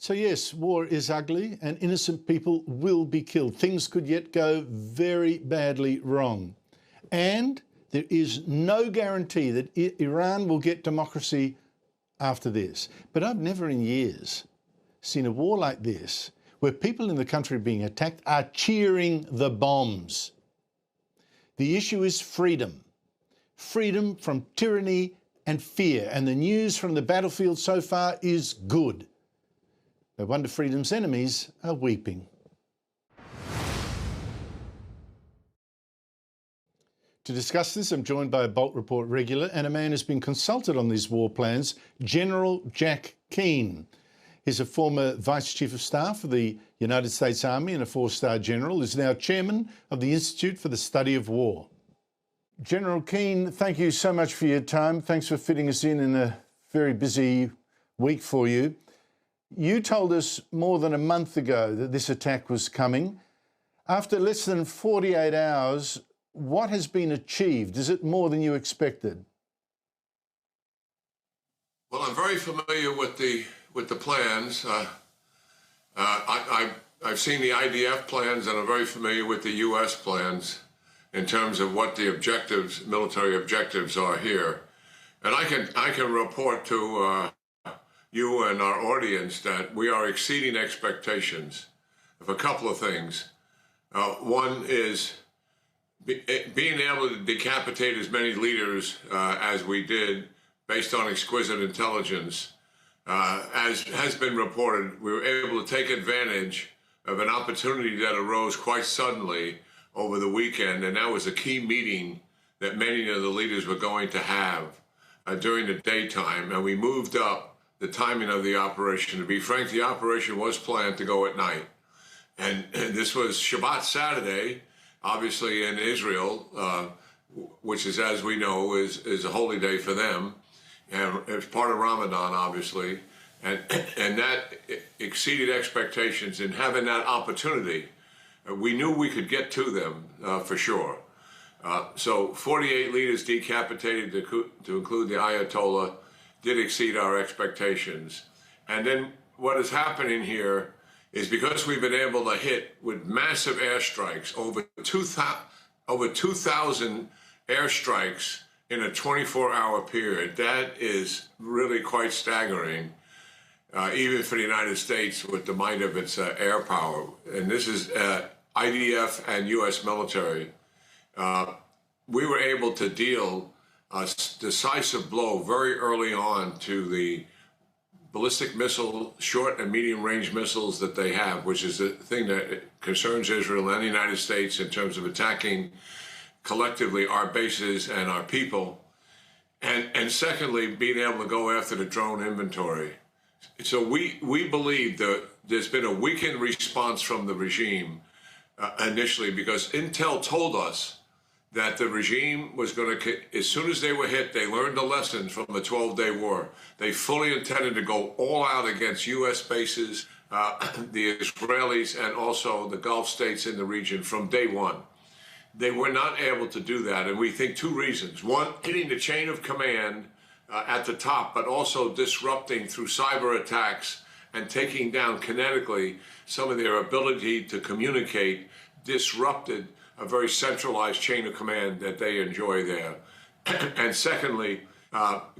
So yes, war is ugly and innocent people will be killed. Things could yet go very badly wrong. And there is no guarantee that Iran will get democracy after this. But I've never in years seen a war like this where people in the country being attacked are cheering the bombs. The issue is freedom. Freedom from tyranny and fear. And the news from the battlefield so far is good. No wonder freedom's enemies are weeping. To discuss this, I'm joined by a Bolt Report regular and a man who's been consulted on these war plans, General Jack Keane. He's a former Vice Chief of Staff of the United States Army and a four-star general. He's now chairman of the Institute for the Study of War. General Keane, thank you so much for your time. Thanks for fitting us in a very busy week for you. You told us more than a month ago that this attack was coming. After less than 48 hours, what has been achieved? Is it more than you expected? Well, I'm very familiar with the plans. I've seen the IDF plans, and I'm very familiar with the U.S. plans in terms of what the objectives, military objectives, are here. And I can report to you and our audience that we are exceeding expectations of a couple of things. One is being able to decapitate as many leaders as we did based on exquisite intelligence. As has been reported, we were able to take advantage of an opportunity that arose quite suddenly over the weekend, and that was a key meeting that many of the leaders were going to have during the daytime, and we moved up the timing of the operation. To be frank, the operation was planned to go at night. And this was Shabbat Saturday, obviously in Israel, which is, as we know, is a holy day for them. And it's part of Ramadan, obviously. And that exceeded expectations in having that opportunity. We knew we could get to them for sure. So 48 leaders decapitated to include the Ayatollah did exceed our expectations. And then what is happening here is because we've been able to hit with massive airstrikes, over 2,000 airstrikes in a 24-hour period. That is really quite staggering, even for the United States with the might of its air power. And this is IDF and U.S. military. We were able to deal a decisive blow very early on to the ballistic missile, short and medium range missiles that they have, which is the thing that concerns Israel and the United States in terms of attacking collectively our bases and our people. And secondly, being able to go after the drone inventory. So we believe that there's been a weakened response from the regime initially, because Intel told us that the regime was going to, as soon as they were hit, they learned a lesson from the 12-day war. They fully intended to go all out against U.S. bases, the Israelis, and also the Gulf states in the region from day one. They were not able to do that, and we think two reasons. One, hitting the chain of command at the top, but also disrupting through cyber attacks and taking down kinetically some of their ability to communicate, disrupted a very centralized chain of command that they enjoy there. And secondly,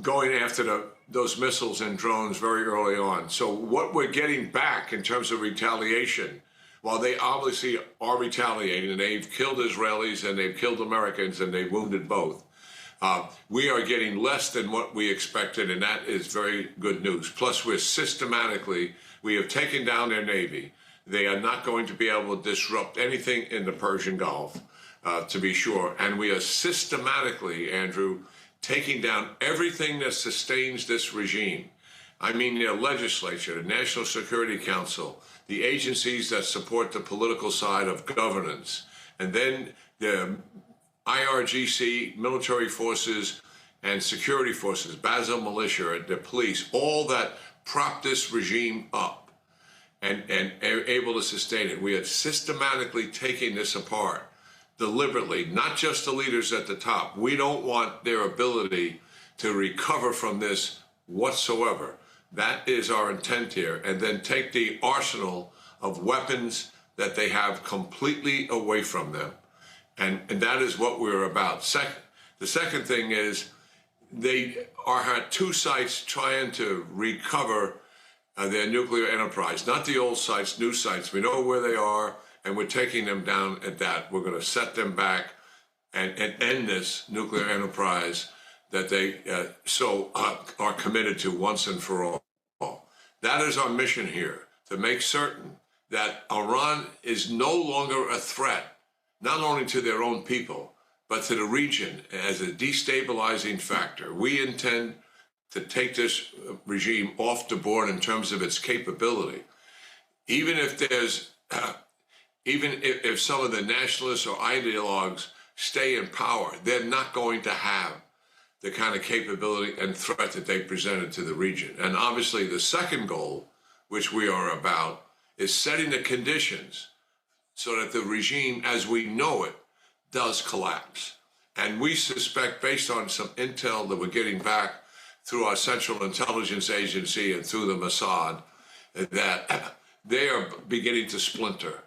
going after those missiles and drones very early on. So what we're getting back in terms of retaliation, while they obviously are retaliating, and they've killed Israelis and they've killed Americans and they've wounded both, we are getting less than what we expected, and that is very good news. Plus, we have taken down their Navy. They are not going to be able to disrupt anything in the Persian Gulf, to be sure. And we are systematically, Andrew, taking down everything that sustains this regime. I mean, their legislature, the National Security Council, the agencies that support the political side of governance, and then the IRGC, military forces, and security forces, Basel militia, the police, all that prop this regime up and able to sustain it. We are systematically taking this apart, deliberately, not just the leaders at the top. We don't want their ability to recover from this whatsoever. That is our intent here. And then take the arsenal of weapons that they have completely away from them. And that is what we're about. The second thing is they are at two sites trying to recover their nuclear enterprise, not the old sites, new sites. We know where they are, and we're taking them down at that. We're going to set them back and end this nuclear enterprise that they are committed to once and for all. That is our mission here, to make certain that Iran is no longer a threat, not only to their own people, but to the region as a destabilizing factor. We intend to take this regime off the board in terms of its capability. Even if some of the nationalists or ideologues stay in power, they're not going to have the kind of capability and threat that they presented to the region. And obviously the second goal, which we are about, is setting the conditions so that the regime as we know it does collapse. And we suspect, based on some intel that we're getting back through our Central Intelligence Agency and through the Mossad, that they are beginning to splinter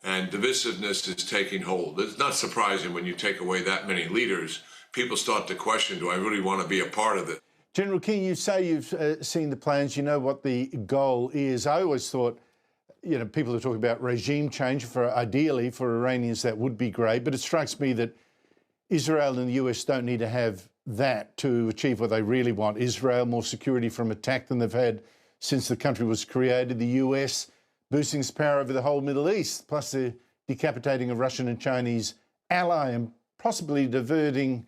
and divisiveness is taking hold. It's not surprising when you take away that many leaders, people start to question, do I really want to be a part of it? General Keane, you say you've seen the plans, you know what the goal is. I always thought, you know, people are talking about regime change. Ideally for Iranians, that would be great. But it strikes me that Israel and the US don't need to have that to achieve what they really want. Israel, more security from attack than they've had since the country was created. The US boosting its power over the whole Middle East, plus the decapitating a Russian and Chinese ally and possibly diverting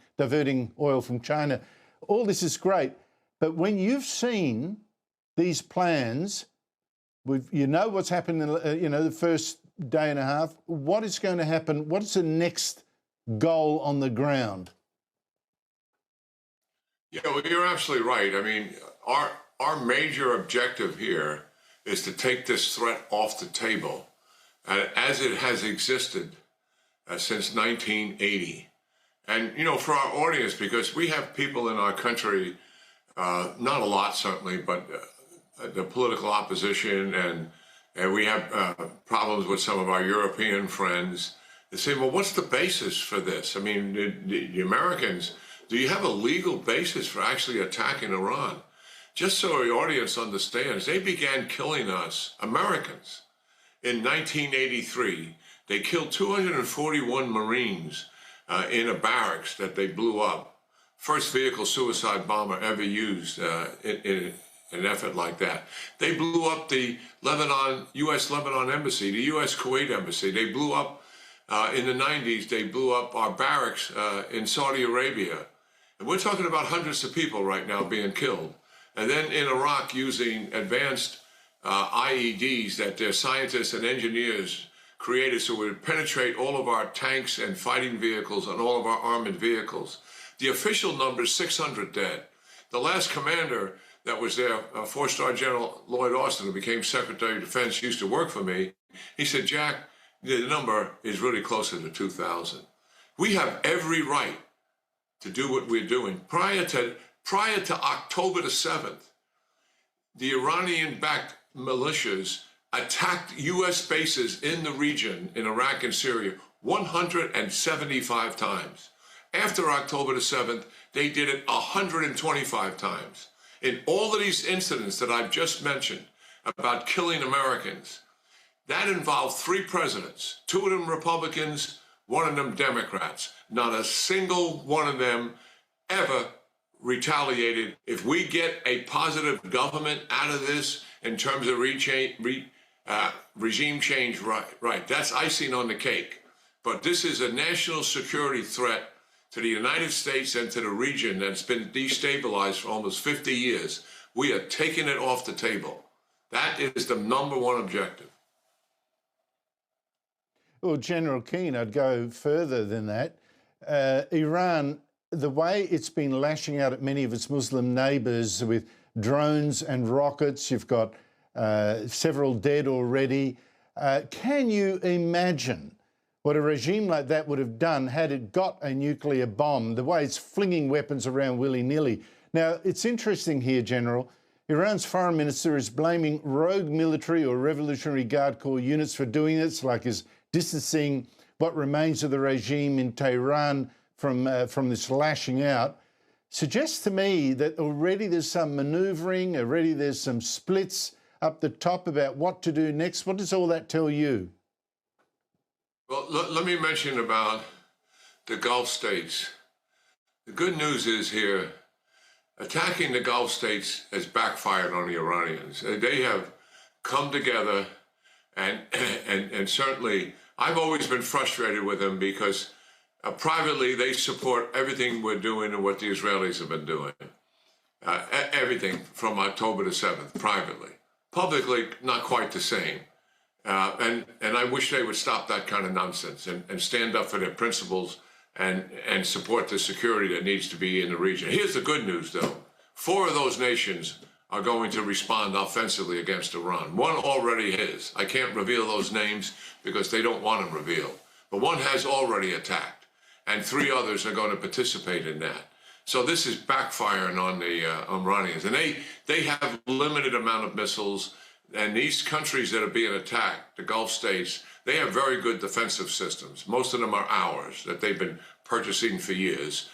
oil from China. All this is great. But when you've seen these plans, you know what's happened in the first day and a half. What is going to happen? What is the next goal on the ground? Yeah, well, you're absolutely right. I mean, our major objective here is to take this threat off the table as it has existed since 1980. And, you know, for our audience, because we have people in our country, not a lot certainly, but the political opposition, and we have problems with some of our European friends. They say, well, what's the basis for this? I mean, the Americans, do you have a legal basis for actually attacking Iran? Just so the audience understands, they began killing us, Americans, in 1983. They killed 241 Marines in a barracks that they blew up. First vehicle suicide bomber ever used in an effort like that. They blew up the U.S. Lebanon embassy, the U.S. Kuwait embassy. They blew up, in the 90s, they blew up our barracks in Saudi Arabia. And we're talking about hundreds of people right now being killed. And then in Iraq, using advanced IEDs that their scientists and engineers created so it would penetrate all of our tanks and fighting vehicles and all of our armored vehicles. The official number is 600 dead. The last commander that was there, four-star General Lloyd Austin, who became Secretary of Defense, used to work for me. He said, Jack, the number is really closer to 2,000. We have every right to do what we're doing. Prior to October the 7th, the Iranian-backed militias attacked U.S. bases in the region, in Iraq and Syria, 175 times. After October the 7th, they did it 125 times. In all of these incidents that I've just mentioned about killing Americans, that involved 3 presidents, 2 of them Republicans, 1 of them Democrats. Not a single one of them ever retaliated. If we get a positive government out of this in terms of regime change, right, that's icing on the cake. But this is a national security threat to the United States and to the region that's been destabilized for almost 50 years. We are taking it off the table. That is the #1 objective. Well, General Keane, I'd go further than that. Iran, the way it's been lashing out at many of its Muslim neighbours with drones and rockets, you've got several dead already. Can you imagine what a regime like that would have done had it got a nuclear bomb, the way it's flinging weapons around willy-nilly? Now, it's interesting here, General. Iran's foreign minister is blaming rogue military or Revolutionary Guard Corps units for doing this, like is distancing what remains of the regime in Tehran from this lashing out. Suggests to me that already there's some manoeuvring, already there's some splits up the top about what to do next. What does all that tell you? Well, let me mention about the Gulf states. The good news is here, attacking the Gulf states has backfired on the Iranians. They have come together, and certainly I've always been frustrated with them because privately they support everything we're doing and what the Israelis have been doing. Everything from October the 7th, privately. Publicly, not quite the same. And I wish they would stop that kind of nonsense and stand up for their principles and support the security that needs to be in the region. Here's the good news, though. 4 of those nations are going to respond offensively against Iran. One already is. I can't reveal those names because they don't want them revealed. But one has already attacked, and 3 others are going to participate in that. So this is backfiring on the Iranians. And they have limited amount of missiles. And these countries that are being attacked, the Gulf states, they have very good defensive systems. Most of them are ours that they've been purchasing for years.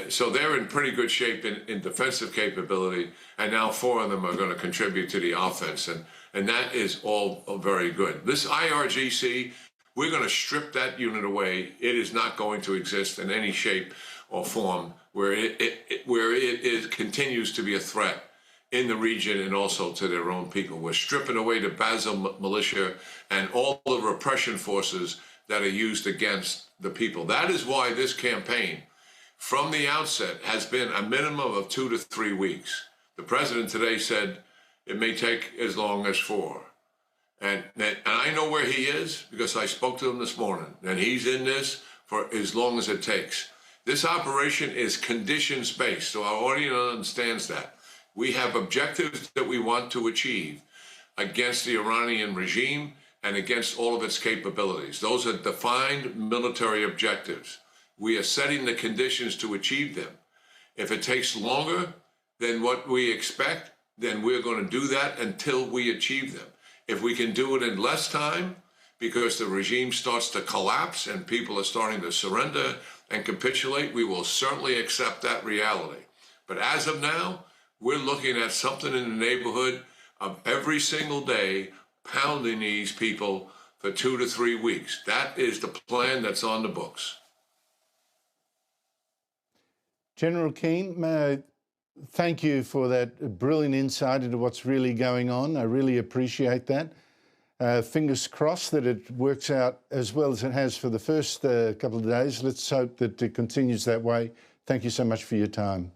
So they're in pretty good shape in defensive capability. And now 4 of them are going to contribute to the offense. And that is all very good. This IRGC, we're going to strip that unit away. It is not going to exist in any shape or form where it continues to be a threat in the region and also to their own people. We're stripping away the Basel militia and all the repression forces that are used against the people. That is why this campaign, from the outset, has been a minimum of 2 to 3 weeks. The president today said it may take as long as 4. And I know where he is because I spoke to him this morning, and he's in this for as long as it takes. This operation is conditions-based, so our audience understands that. We have objectives that we want to achieve against the Iranian regime and against all of its capabilities. Those are defined military objectives. We are setting the conditions to achieve them. If it takes longer than what we expect, then we're going to do that until we achieve them. If we can do it in less time, because the regime starts to collapse and people are starting to surrender and capitulate, we will certainly accept that reality. But as of now, we're looking at something in the neighborhood of every single day pounding these people for 2 to 3 weeks. That is the plan that's on the books. General Keane, thank you for that brilliant insight into what's really going on. I really appreciate that. Fingers crossed that it works out as well as it has for the first couple of days. Let's hope that it continues that way. Thank you so much for your time.